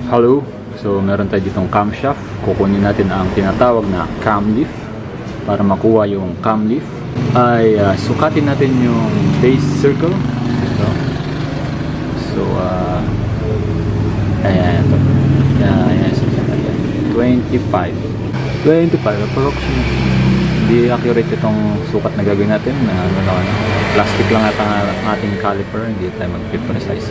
Hello, so meron tayo ditong camshaft. Kukunin natin ang tinatawag na cam leaf. Para makuha yung cam leaf ay sukatin natin yung base circle ito. So ayan ito. Ayan, 25 approximately. Hindi accurate itong sukat na gagawin natin na plastic lang at ang ating caliper, hindi tayo mag-precise.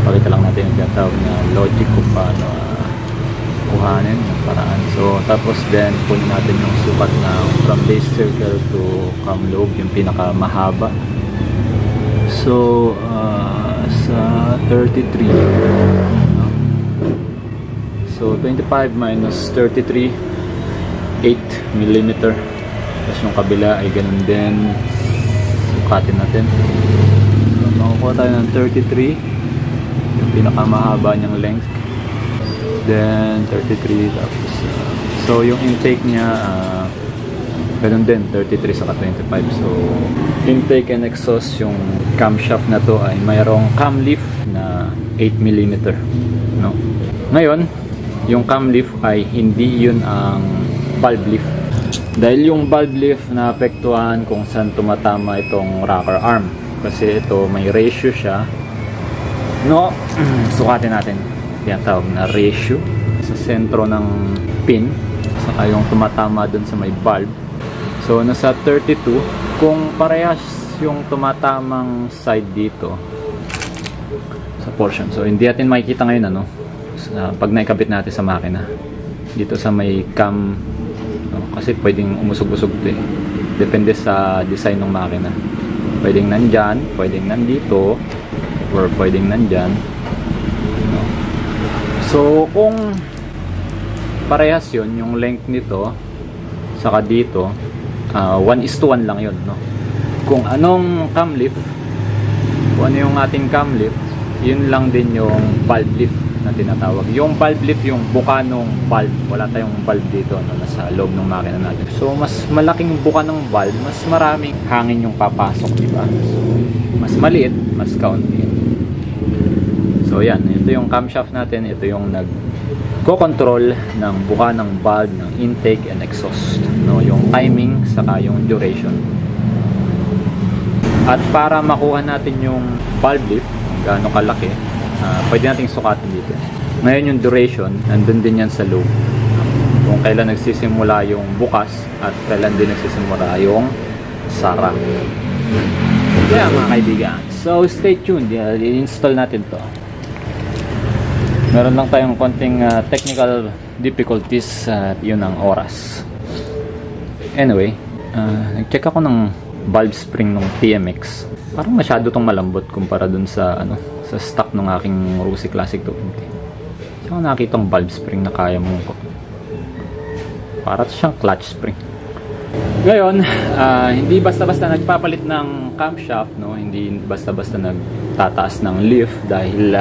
Pakita lang natin yung tinatawag na logic kung paano kuhanin yung paraan. So tapos then kunin natin yung sukat na from base circle to cam lobe, yung pinakamahaba. So sa 33, so 25 minus 33, 8 mm. Tapos yung kabila ay ganun din, sukatin natin. So makukuha tayo ng 33, yung pinakamahaba niyang length, then 33. Tapos so yung intake niya ganun din, 33 saka 25. So intake and exhaust yung camshaft na to ay mayroong cam leaf na 8 mm, no? Ngayon yung cam leaf ay hindi yun ang valve leaf, dahil yung valve leaf na apektuhan kung saan tumatama itong rocker arm, kasi ito may ratio siya, no? Sukatin natin yung tawag na ratio sa sentro ng pin saka yung tumatama dun sa may valve. So nasa 32. Kung parehas yung tumatamang side dito sa portion, so hindi natin makikita ngayon pag naikabit natin sa makina dito sa may cam, kasi pwedeng umusog-usog ito eh. Depende sa design ng makina, pwedeng nandyan, pwedeng nandito, or pwedeng nandyan. So kung parehas yun yung length nito saka dito, 1:1 lang yun, no? Kung anong cam leaf, kung ano yung ating cam leaf, yun lang din yung valve leaf na tinatawag. Yung valve leaf yung buka ng valve. Wala tayong valve dito, no, nasa loob ng makina natin. So mas malaking buka ng valve, mas maraming hangin yung papasok, diba? So, mas maliit, mas kaunti. So yan, ito yung camshaft natin. Ito yung nagko-control ng buka ng valve ng intake and exhaust, no? Yung timing saka yung duration. At para makuha natin yung valve leaf kung gaano kalaki, pwede nating sukatin dito. Ngayon yung duration, nandun din yan sa loop, kung kailan nagsisimula yung bukas at kailan din nagsisimula yung sara. Kaya mga kaibigan, so stay tuned. I-install natin to. Meron lang tayong konting technical difficulties at yun ang oras. Anyway, nag-check ako ng valve spring ng TMX. Parang masyado tong malambot kumpara dun sa sa stock ng aking Rossi Classic 250. So nakita ng valve spring na kaya mong para siyang clutch spring. Ngayon, hindi basta-basta nagpapalit ng camshaft, no? Hindi basta-basta nagtataas ng lift, dahil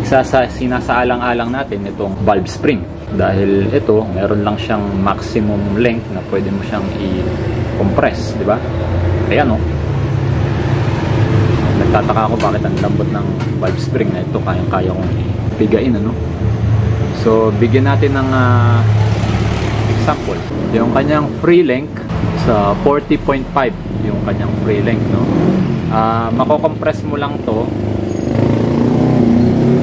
isa sa sinasaalang-alang natin itong valve spring. Dahil ito, meron lang siyang maximum length na pwede mo siyang i-compress, di ba? Ayan, no? Nagtataka ako bakit ang lambot ng valve spring na ito, kayang-kaya kong ipigain, ano? So, bigyan natin ng example. Yung kanyang free length sa 40.5, yung kanyang free length, no? Mako-compress mo lang to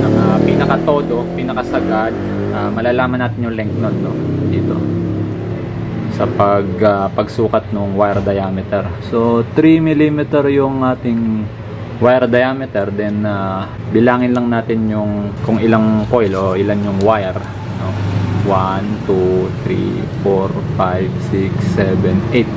ng pinaka-todo, pinakasagad. Malalaman natin yung length nun, no? Dito sa pagsukat ng wire diameter. So 3 mm yung ating wire diameter, then bilangin lang natin yung kung ilang coil o ilan yung wire, no? 1, 2, 3, 4, 5, 6, 7, 8.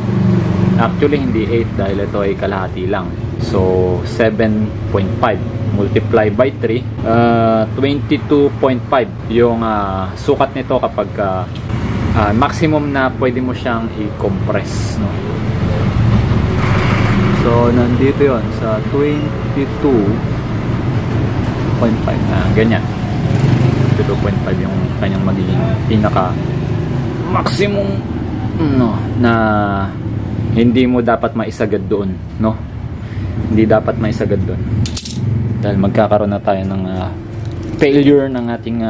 Actually hindi 8 dahil ito ay kalahati lang. So 7.5 multiply by 3, 22.5 yung sukat nito kapag maximum na pwede mo siyang i-compress, no? So nandito yon sa 22.5 na ganyan. 22.5 yung kanyang magiging pinaka maximum, no, na hindi mo dapat maisagad doon, no? Hindi dapat maisagad doon dahil magkakaroon na tayo ng failure ng ating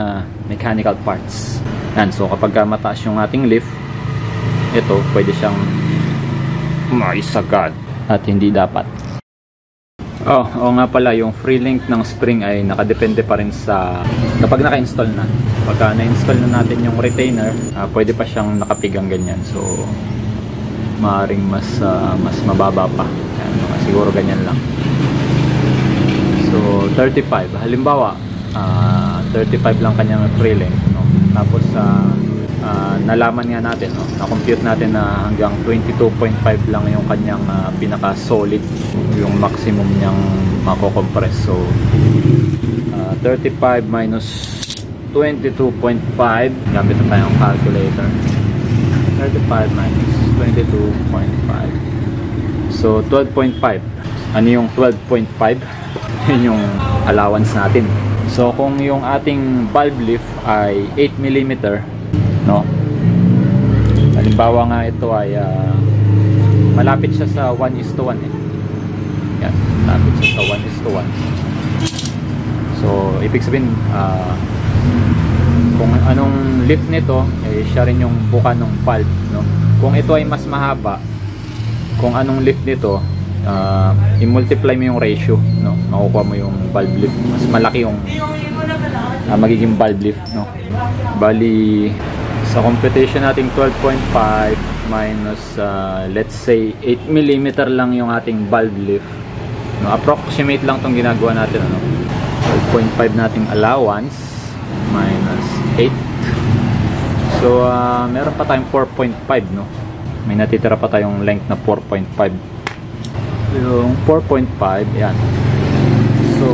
mechanical parts. Yan, so kapag mataas yung ating lift, ito pwede siyang maisagad at hindi dapat. Oo nga pala, yung free link ng spring ay nakadepende pa rin sa kapag naka-install na. Pagka na-install na natin yung retainer, pwede pa siyang nakapigang ganyan. So maaaring mas mababa pa. Yan, siguro ganyan lang. So 35, halimbawa 35 lang kanyang free link, no? Tapos nalaman nga natin, no? Na-compute natin na hanggang 22.5 lang yung kanyang pinaka solid, yung maximum niyang mako-compress. So 35 minus 22.5, gamit na tayong calculator. 35 minus 22.5, so 12.5. Ano yung 12.5? Yun yung allowance natin. So kung yung ating valve lift ay 8mm, no? Halimbawa nga ito ay malapit siya sa 1:1 eh. Yan, malapit siya sa 1:1. So ibig sabihin kung anong lift nito eh, siya rin yung buka ng valve, no? Kung ito ay mas mahaba, kung anong lift nito, i-multiply mo yung ratio, no? Makukuha mo yung valve lift. Mas malaki yung magiging valve lift, no? Bali sa computation nating 12.5 minus let's say 8mm lang yung ating valve lift, no? Approximate lang tong ginagawa natin, ano? 12.5 nating allowance minus 8. So meron pa tayong 4.5, no? May natitira pa tayong length na 4.5. Yung 4.5, yan. So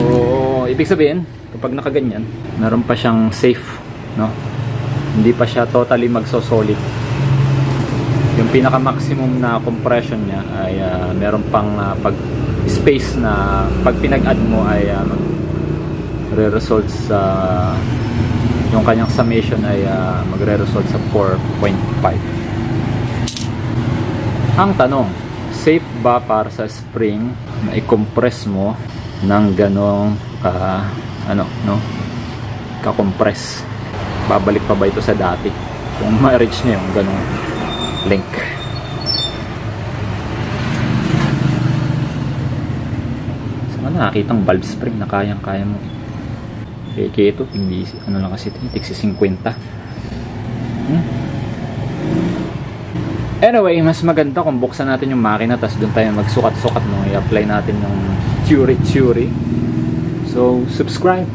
ibig sabihin, kapag nakaganyan, meron pa siyang safe, no? Hindi pa siya totally magso-solid. Yung pinaka maximum na compression niya ay meron pang pag space na pag pinag-add mo ay magre-result sa yung kanyang summation ay magre-result sa 4.5. Ang tanong, safe ba para sa spring na i-compress mo ng ganong ka-compress? Babalik pa ba ito sa dati kung ma-reach niya yung ganong link? So nakakitang valve spring na kayang-kaya mo. Kaya ito, hindi, ano lang kasi ito, tigsi 50. Anyway, mas maganda kung buksan natin yung makina, tapos doon tayo magsukat-sukat, no? I-apply natin yung theory. So, subscribe.